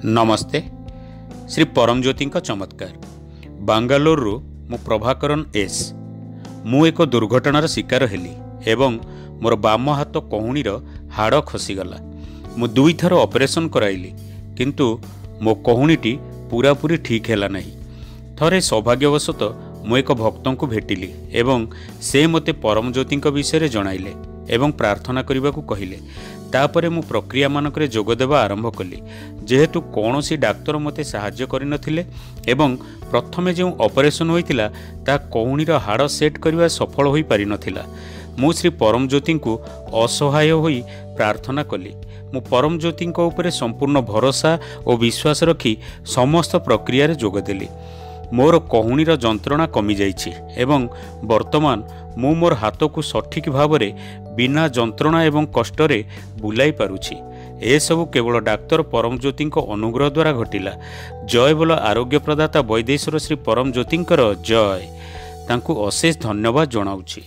नमस्ते। श्री परमज्योति चमत्कार बांगालोर मु प्रभाकरन एस मु एक दुर्घटनार शिकार हेली एवं मोर बाम हाथ कहुणीर हाड़ खसीगला। मु 2 थर ऑपरेशन कराइली किंतु मो कहुणीटी पूरापूरी ठीक हैला नहीं। थरे सौभाग्यवशत मु एक भक्त को भेटिली एवं से मते परमज्योति विषय जणाइले एवं प्रार्थना करने को कहले। तापरे मु प्रक्रिया मानकरे जोग देवा आरंभ कली जेहेतु कौनसी डाक्तर मते साहाय्य करि नथिले एवं प्रथमे जो ऑपरेशन होइतिला ता कहुणीर हाड़ सेट करवा सफल होई पारि नथिला। मु श्री परमज्योति को असहाय होई प्रार्थना कली। मु परमज्योति उपरे संपूर्ण भरोसा और विश्वास रखी समस्त प्रक्रिया रे जोग देली। मोर कहुणीर जंत्रणा कमी जाइछि एवं वर्तमान मु मोर हाथ को सठिक भाव बिना जंत्रणा एवं कष्टरे बुलाई पारुछि। ए सबु केवल डाक्तर परमज्योति अनुग्रह द्वारा घटिला। जय बोल आरोग्य प्रदाता वैदेश्वर श्री परमज्योति जय। तांकु अशेष धन्यवाद जनाउछि।